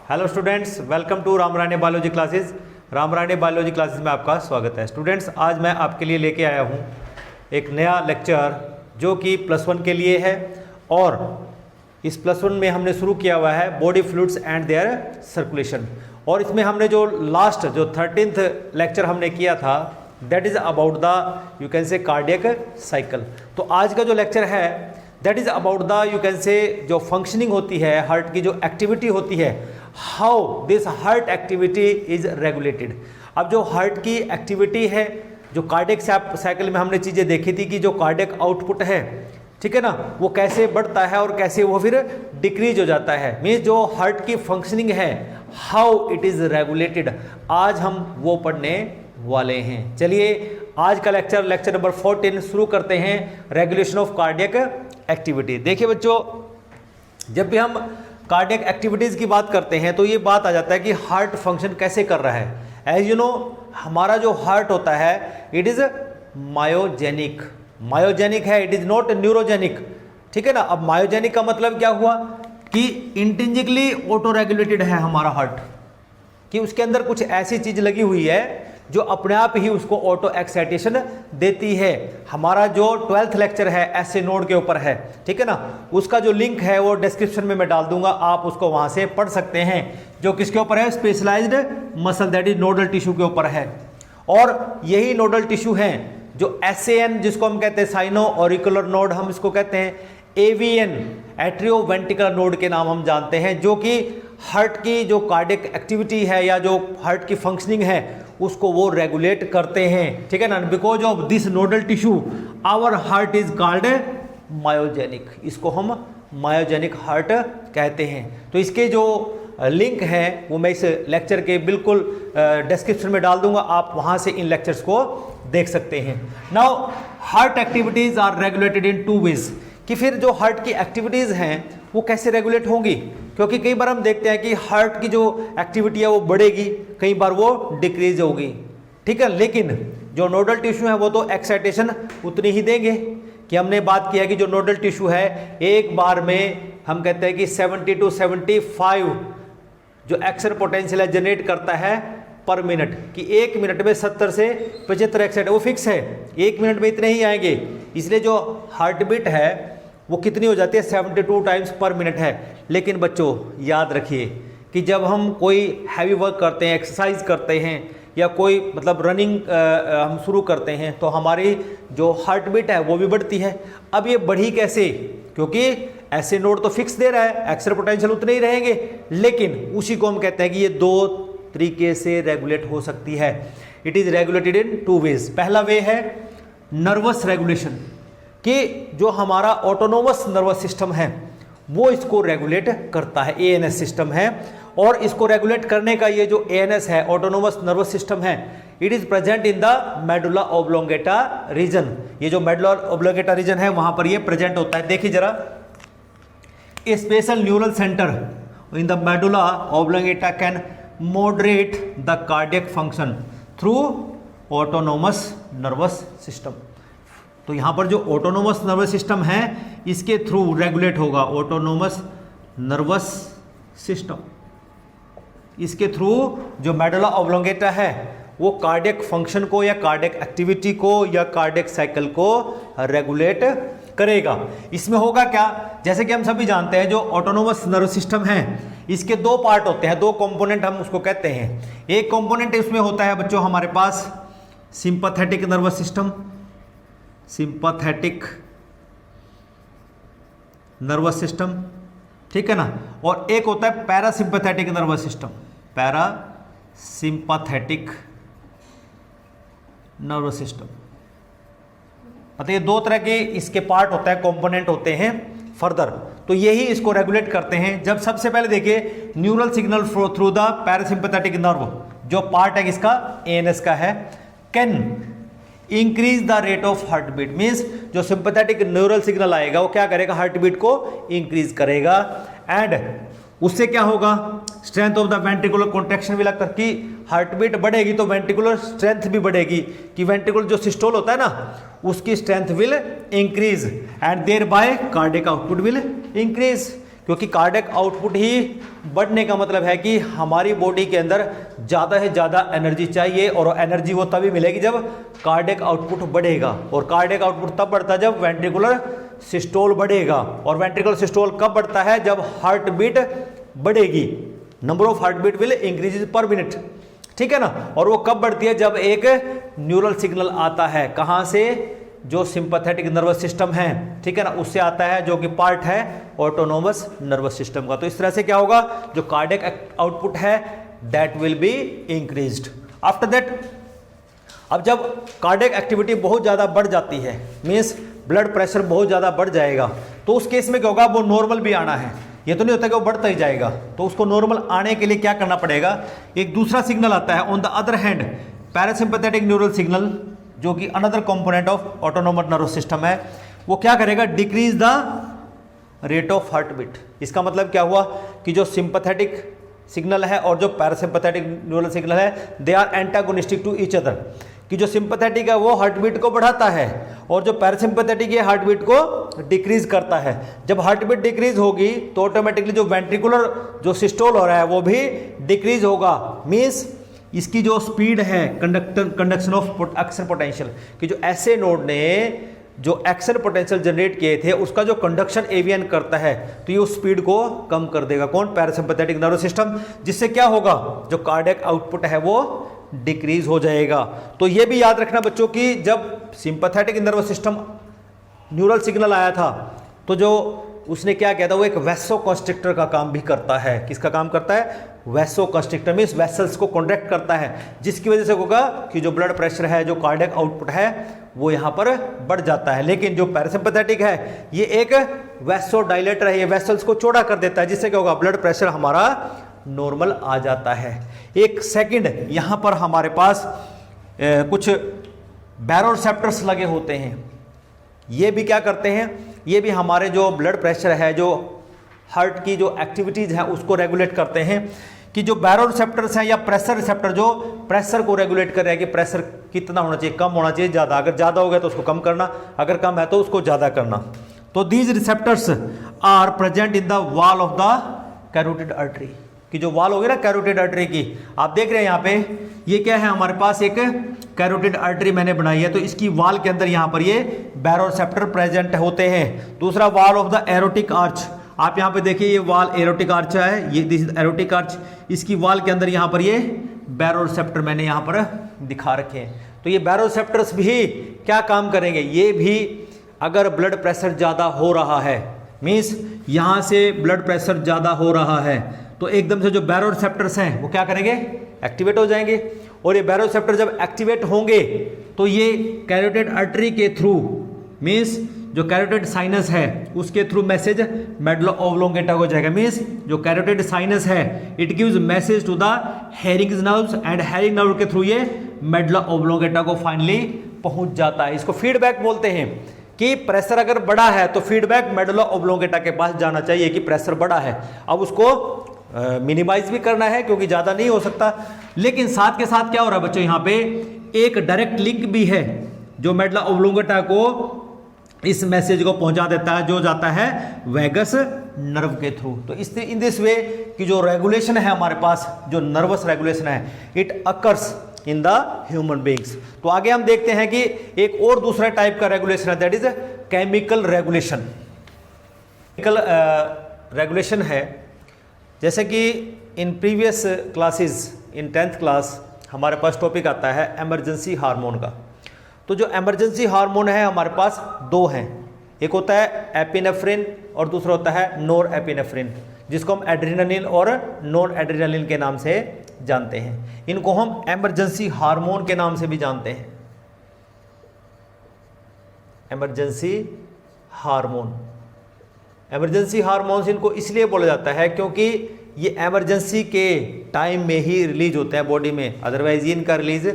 Hello students, welcome to Ramrane biology classes. Ramrane biology classes में आपका स्वागत है। स्टूडेंट्स, आज मैं आपके लिए लेके आया हूँ एक नया लेक्चर जो कि +1 के लिए है और इस +1 में हमने शुरू किया हुआ है body fluids and their circulation. और इसमें हमने जो लास्ट 13th लेक्चर हमने किया था that is about the you can say cardiac cycle. तो आज का जो लेक्चर है that is about the you can say जो फंक्शनिंग होती है, हार्ट की जो एक्टिविटी होती है, how this heart activity is regulated. अब जो हार्ट की एक्टिविटी है, जो कार्डियक साइकिल में हमने चीज़ें देखी थी कि जो कार्डियक आउटपुट है, ठीक है ना, वो कैसे बढ़ता है और कैसे वो फिर डिक्रीज हो जाता है। मीन्स जो हार्ट की फंक्शनिंग है, हाउ इट इज़ रेगुलेटेड, आज हम वो पढ़ने वाले हैं। चलिए आज का लेक्चर नंबर 14 शुरू करते हैं, रेगुलेशन ऑफ कार्डियक एक्टिविटी। देखिए बच्चों, जब भी हम कार्डियक एक्टिविटीज़ की बात करते हैं तो ये बात आ जाता है कि हार्ट फंक्शन कैसे कर रहा है। एज यू नो, हमारा जो हार्ट होता है इट इज़ मायोजेनिक है, इट इज़ नॉट न्यूरोजेनिक, ठीक है ना। अब मायोजेनिक का मतलब क्या हुआ कि इंट्रिंसिकली ऑटो रेगुलेटेड है हमारा हार्ट, कि उसके अंदर कुछ ऐसी चीज़ लगी हुई है जो अपने आप ही उसको ऑटो एक्साइटेशन देती है। हमारा जो 12th लेक्चर है ऐसे नोड के ऊपर है, ठीक है ना, उसका जो लिंक है वो डिस्क्रिप्शन में मैं डाल दूंगा, आप उसको वहां से पढ़ सकते हैं। जो किसके ऊपर है? Specialised muscle, that is nodal tissue के ऊपर है। और यही नोडल टिश्यू है जो SAN जिसको हम कहते हैं साइनो ऑरिकुलर नोड, हम इसको कहते हैं AVN एट्रियोवेंट्रिकुलर नोड के नाम हम जानते हैं, जो कि हार्ट की जो कार्डियक एक्टिविटी है या जो हार्ट की फंक्शनिंग है उसको वो रेगुलेट करते हैं, ठीक है ना। Because of this nodal tissue our heart is called myogenic, इसको हम मायोजेनिक हार्ट कहते हैं। तो इसके जो लिंक है वो मैं इस लेक्चर के बिल्कुल डिस्क्रिप्शन में डाल दूंगा, आप वहां से इन लेक्चर्स को देख सकते हैं। Now heart activities are regulated in 2 ways, कि फिर जो हार्ट की एक्टिविटीज़ हैं वो कैसे रेगुलेट होंगी, क्योंकि कई बार हम देखते हैं कि हार्ट की जो एक्टिविटी है वो बढ़ेगी, कई बार वो डिक्रीज होगी, ठीक है। लेकिन जो नोडल टिश्यू है वो तो एक्साइटेशन उतनी ही देंगे, कि हमने बात किया कि जो नोडल टिश्यू है एक बार में हम कहते हैं कि 70 to 75 जो एक्शन पोटेंशियल है जनरेट करता है पर मिनट, कि 1 मिनट में 70 से 75 एक्साइट, वो फिक्स है, 1 मिनट में इतने ही आएंगे। इसलिए जो हार्ट बीट है वो कितनी हो जाती है? 72 टाइम्स पर मिनट है। लेकिन बच्चों याद रखिए कि जब हम कोई हैवी वर्क करते हैं, एक्सरसाइज करते हैं या कोई मतलब रनिंग हम शुरू करते हैं तो हमारी जो हार्ट बीट है वो भी बढ़ती है। अब ये बढ़ी कैसे? क्योंकि ऐसे नोड तो फिक्स दे रहा है, एक्शन पोटेंशियल उतने ही रहेंगे, लेकिन उसी को हम कहते हैं कि ये 2 तरीके से रेगुलेट हो सकती है। It is regulated in 2 ways. पहला वे है नर्वस रेगुलेशन, कि जो हमारा ऑटोनोमस नर्वस सिस्टम है वो इसको रेगुलेट करता है, ANS सिस्टम है। और इसको रेगुलेट करने का ये जो ANS है, ऑटोनोमस नर्वस सिस्टम है, it is present in the medulla oblongata region. ये जो मेडुला ऑब्लोंगेटा रीजन है वहां पर ये प्रेजेंट होता है। देखिए जरा, a special neural center in the medulla oblongata can moderate the cardiac function through autonomous nervous system. तो यहाँ पर जो ऑटोनोमस नर्वस सिस्टम है इसके थ्रू रेगुलेट होगा, ऑटोनोमस नर्वस सिस्टम, इसके थ्रू जो मेडुला ऑब्लोंगेटा है वो कार्डियक फंक्शन को या कार्डियक एक्टिविटी को या कार्डियक साइकिल को रेगुलेट करेगा। इसमें होगा क्या? जैसे कि हम सभी जानते हैं जो ऑटोनोमस नर्वस सिस्टम है इसके 2 पार्ट होते हैं, 2 कंपोनेंट हम उसको कहते हैं। एक कंपोनेंट इसमें होता है बच्चों हमारे पास sympathetic nervous system, sympathetic nervous system, ठीक है ना। और एक होता है parasympathetic nervous system, parasympathetic nervous system. मतलब ये 2 तरह के इसके पार्ट होता है, कंपोनेंट होते हैं फर्दर, तो यही इसको रेगुलेट करते हैं। जब सबसे पहले देखिए neural signal flow through the parasympathetic nerve, जो पार्ट है इसका ANS का है, can increase the rate of heart beat. Means जो सिंपैथेटिक न्यूरल सिग्नल आएगा वो क्या करेगा? हार्ट बीट को इंक्रीज करेगा। एंड उससे क्या होगा? Strength of the ventricular contraction भी लगता है कि हार्ट बीट बढ़ेगी तो वेंट्रिकुलर स्ट्रेंथ भी बढ़ेगी, कि वेंट्रिकुलर जो सिस्टोल होता है ना उसकी strength will increase and thereby cardiac output will increase, क्योंकि कार्डियक आउटपुट ही बढ़ने का मतलब है कि हमारी बॉडी के अंदर ज़्यादा से ज़्यादा एनर्जी चाहिए, और एनर्जी वो तभी मिलेगी जब कार्डियक आउटपुट बढ़ेगा। और कार्डियक आउटपुट तब बढ़ता है जब वेंट्रिकुलर सिस्टोल बढ़ेगा। और वेंट्रिकुलर सिस्टोल कब बढ़ता है? जब हार्ट बीट बढ़ेगी। Number of heart beat will increase per minute, ठीक है ना। और वो कब बढ़ती है? जब एक न्यूरल सिग्नल आता है, कहाँ से? जो सिंपैथेटिक नर्वस सिस्टम है, ठीक है ना, उससे आता है, जो कि पार्ट है ऑटोनोमस नर्वस सिस्टम का। तो इस तरह से क्या होगा, जो कार्डियक आउटपुट है that will be increased. After that, अब जब कार्डियक एक्टिविटी बहुत ज़्यादा बढ़ जाती है, मीन्स ब्लड प्रेशर बहुत ज़्यादा बढ़ जाएगा, तो उस केस में क्या होगा, वो नॉर्मल भी आना है। ये तो नहीं होता कि वो बढ़ता ही जाएगा। तो उसको नॉर्मल आने के लिए क्या करना पड़ेगा? एक दूसरा सिग्नल आता है on the other hand, parasympathetic neural signal, जो कि another component of autonomous nervous system है। वो क्या करेगा? Decrease the rate of heart beat. इसका मतलब क्या हुआ कि जो सिंपैथेटिक सिग्नल है और जो पैरासिम्पैथेटिक न्यूरल सिग्नल है, they are antagonistic to each other. कि जो सिंपैथेटिक है वो हार्ट बीट को बढ़ाता है, और जो पैरासिम्पैथेटिक है हार्ट बीट को डिक्रीज करता है। जब हार्ट बीट डिक्रीज होगी तो ऑटोमेटिकली जो वेंट्रिकुलर जो सिस्टोल हो रहा है वो भी डिक्रीज होगा। मीन्स इसकी जो स्पीड है कंडक्शन ऑफ एक्शन पोटेंशियल, कि जो ऐसे नोड ने जो एक्शन पोटेंशियल जनरेट किए थे उसका जो कंडक्शन एवीएन करता है, तो ये उस स्पीड को कम कर देगा। कौन? Parasympathetic nervous system. जिससे क्या होगा, जो कार्डियक आउटपुट है वो डिक्रीज हो जाएगा। तो ये भी याद रखना बच्चों कि जब sympathetic nervous system neural signal आया था, तो जो उसने क्या किया था, वो एक वैसो कंस्ट्रिक्टर का काम भी करता है। किसका काम करता है? वैसो कंस्ट्रिक्टर, मीन्स वेसल्स को कॉन्ट्रैक्ट करता है, जिसकी वजह से होगा कि जो ब्लड प्रेशर है, जो कार्डियक आउटपुट है, वो यहाँ पर बढ़ जाता है। लेकिन जो पैरासिम्पैथेटिक है ये एक वैसो डायलेटर है, ये वेसल्स को चौड़ा कर देता है, जिससे क्या होगा, ब्लड प्रेशर हमारा नॉर्मल आ जाता है। एक सेकंड, यहाँ पर हमारे पास कुछ बैरोसेप्टर्स लगे होते हैं। ये भी क्या करते हैं? ये भी हमारे जो ब्लड प्रेशर है, जो हार्ट की जो एक्टिविटीज़ है उसको रेगुलेट करते हैं। कि जो बैरोसेप्टर्स हैं या प्रेशर रिसेप्टर, जो प्रेशर को रेगुलेट कर रहे हैं कि प्रेशर कितना होना चाहिए, कम होना चाहिए, ज़्यादा। अगर ज़्यादा हो गया तो उसको कम करना, अगर कम है तो उसको ज़्यादा करना। तो these receptors are present in the wall of the carotid artery. कि जो वॉल होगी ना कैरोटिड आर्टरी की, आप देख रहे हैं यहाँ पे, ये क्या है, हमारे पास एक कैरोटिड आर्टरी मैंने बनाई है। तो इसकी वॉल के अंदर यहाँ पर ये बैरोसेप्टर प्रेजेंट होते हैं। दूसरा, wall of the aortic arch, आप यहाँ पे देखिए ये वॉल एरोटिक आर्च है, ये दिस इज एरोटिक आर्च। इसकी वॉल के अंदर यहाँ पर ये बैरोसेप्टर मैंने यहाँ पर दिखा रखे हैं। तो ये बैरोसेप्टर्स भी क्या काम करेंगे? ये भी अगर ब्लड प्रेशर ज़्यादा हो रहा है, मीन्स यहाँ से ब्लड प्रेशर ज़्यादा हो रहा है, तो एकदम से जो बैरोसेप्टर्स हैं वो क्या करेंगे? एक्टिवेट हो जाएंगे। और ये बैरोसेप्टर जब एक्टिवेट होंगे तो ये कैरोटिड आर्टरी के थ्रू, मीन्स जो कैरोटिड साइनस है उसके थ्रू मैसेज मेडुला ऑब्लोंगेटा को जाएगा। मीन्स जो कैरोटिड साइनस है it gives message to the Hering's nerves, and Hering nerve के थ्रू ये मेडुला ऑब्लोंगेटा को फाइनली पहुंच जाता है। इसको फीडबैक बोलते हैं कि प्रेशर अगर बढ़ा है तो फीडबैक मेडुला ऑब्लोंगेटा के पास जाना चाहिए कि प्रेशर बढ़ा है। अब उसको मिनिमाइज भी करना है क्योंकि ज़्यादा नहीं हो सकता, लेकिन साथ के साथ क्या हो रहा है बच्चों, यहाँ पे एक डायरेक्ट लिंक भी है जो मेडुला ऑब्लोंगेटा को इस मैसेज को पहुंचा देता है, जो जाता है वैगस नर्व के थ्रू। तो इस इन दिस वे कि जो रेगुलेशन है हमारे पास, जो नर्वस रेगुलेशन है, it occurs in the human beings. तो आगे हम देखते हैं कि एक और दूसरा टाइप का रेगुलेशन है, that is chemical regulation. Chemical regulation है जैसे कि in previous classes, in 10th class हमारे पास टॉपिक आता है एमरजेंसी हार्मोन का। तो जो एमरजेंसी हार्मोन है हमारे पास दो हैं, एक होता है एपिनेफ्रिन और दूसरा होता है नोर एपिनेफ्रिन, जिसको हम एड्रेनालिन और नॉन एड्रेनालिन के नाम से जानते हैं। इनको हम एमरजेंसी हार्मोन के नाम से भी जानते हैं। एमरजेंसी हार्मोन, एमरजेंसी हार्मोन्स इनको इसलिए बोला जाता है क्योंकि ये एमरजेंसी के टाइम में ही रिलीज होते हैं बॉडी में, अदरवाइज ये इनका रिलीज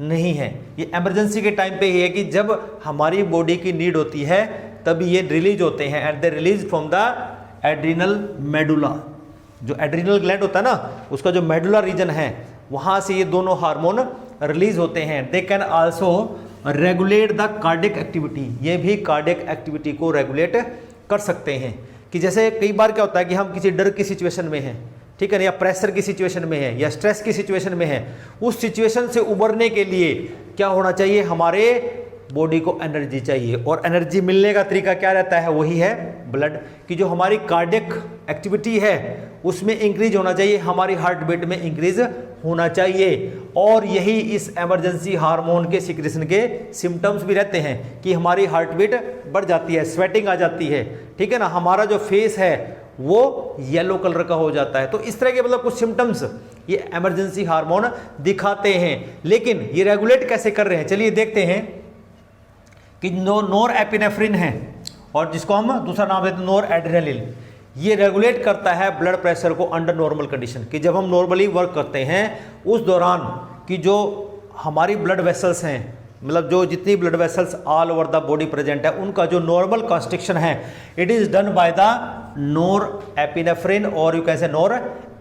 नहीं है। ये एमरजेंसी के टाइम पे ही है कि जब हमारी बॉडी की नीड होती है तभी ये रिलीज होते हैं, and they release from the adrenal medulla. जो एड्रिनल ग्लैंड होता है ना, उसका जो मेडुला रीजन है वहाँ से ये दोनों हार्मोन रिलीज होते हैं। They can also regulate the cardiac activity, ये भी कार्डियक एक्टिविटी को रेगुलेट कर सकते हैं। कि जैसे कई बार क्या होता है कि हम किसी डर की सिचुएशन में हैं, ठीक है ना, या प्रेशर की सिचुएशन में है, या स्ट्रेस की सिचुएशन में है, उस सिचुएशन से उबरने के लिए क्या होना चाहिए, हमारे बॉडी को एनर्जी चाहिए। और एनर्जी मिलने का तरीका क्या रहता है, वही है ब्लड, कि जो हमारी कार्डियक एक्टिविटी है उसमें इंक्रीज होना चाहिए, हमारी हार्ट बीट में इंक्रीज होना चाहिए। और यही इस इमरजेंसी हार्मोन के सिक्रेशन के सिम्टम्स भी रहते हैं कि हमारी हार्ट बीट बढ़ जाती है, स्वेटिंग आ जाती है, ठीक है ना, हमारा जो फेस है वो येलो कलर का हो जाता है। तो इस तरह के मतलब कुछ सिम्टम्स ये इमरजेंसी हार्मोन दिखाते हैं। लेकिन ये रेगुलेट कैसे कर रहे हैं, चलिए देखते हैं कि नोर एपिनेफ्रिन है और जिसको हम दूसरा नाम देते हैं नोर एड्रेनालिन, ये रेगुलेट करता है ब्लड प्रेशर को अंडर नॉर्मल कंडीशन, कि जब हम नॉर्मली वर्क करते हैं उस दौरान कि जो हमारी ब्लड वेसल्स हैं, मतलब जो जितनी blood vessels all over the body present है, उनका जो नॉर्मल कॉन्स्ट्रिक्शन है it is done by the norepinephrine और यू कैसे नोर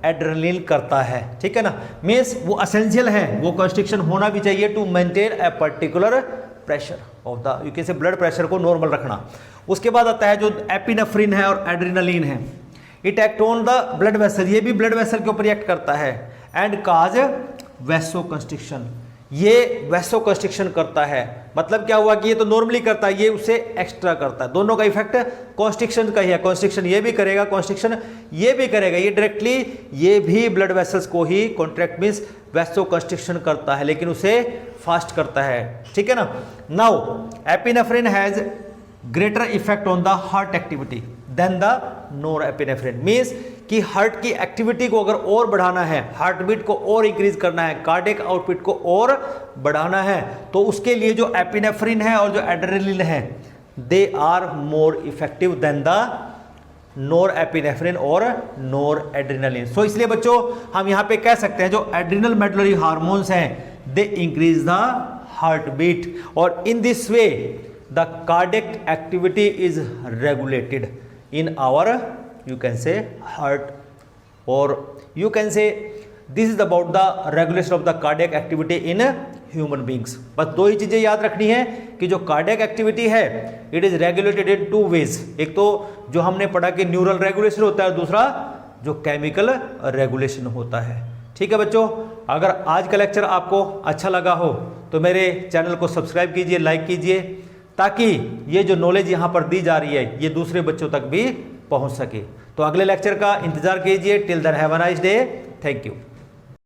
एड्रेनालिन करता है, ठीक है ना। मीन्स वो एसेंशियल है, वो कॉन्स्ट्रिक्शन होना भी चाहिए to maintain a particular pressure of the, you कैसे ब्लड प्रेशर को नॉर्मल रखना। उसके बाद आता है जो एपिनेफ्रिन है और एड्रेनालिन है, it act on the blood vessel, ये भी ब्लड वेसल के ऊपर एक्ट करता है, एंड काज वैसो कंस्ट्रिक्शन, ये वैसो कंस्ट्रिक्शन करता है। मतलब क्या हुआ कि ये तो नॉर्मली करता है, ये उसे एक्स्ट्रा करता है, दोनों का इफेक्ट कॉन्स्ट्रिक्शन का ही है, कॉन्स्ट्रिक्शन ये भी करेगा, कॉन्स्ट्रिक्शन ये भी करेगा, ये डायरेक्टली ये भी ब्लड वेसल्स को ही कॉन्ट्रैक्ट मीन्स वैसो कंस्ट्रिक्शन करता है, लेकिन उसे फास्ट करता है, ठीक है ना। Now epinephrine has greater effect on the heart activity than the norepinephrine, means कि हार्ट की एक्टिविटी को अगर और बढ़ाना है, हार्ट बीट को और इंक्रीज करना है, कार्डियक आउटपुट को और बढ़ाना है, तो उसके लिए जो एपिनेफ्रिन है और जो एड्रेनालिन है they are more effective than the norepinephrine और नोर एड्रेनालिन। सो इसलिए बच्चों हम यहाँ पे कह सकते हैं जो एड्रिनल मेडुलरी हार्मोन्स हैं they increase the heart beat, और in this way the cardiac activity is regulated in our you can say heart, or you can say this is about the regulation of the cardiac activity in human beings। बस दो ही चीजें याद रखनी है कि जो cardiac activity है it is regulated in two ways, एक तो जो हमने पढ़ा कि न्यूरल रेगुलेशन होता है, दूसरा जो केमिकल रेगुलेशन होता है, ठीक है बच्चों। अगर आज का लेक्चर आपको अच्छा लगा हो तो मेरे चैनल को सब्सक्राइब कीजिए, लाइक कीजिए, ताकि ये जो नॉलेज यहाँ पर दी जा रही है ये दूसरे बच्चों तक भी पहुँच सके। तो अगले लेक्चर का इंतजार कीजिए। Till then have a nice day, thank you.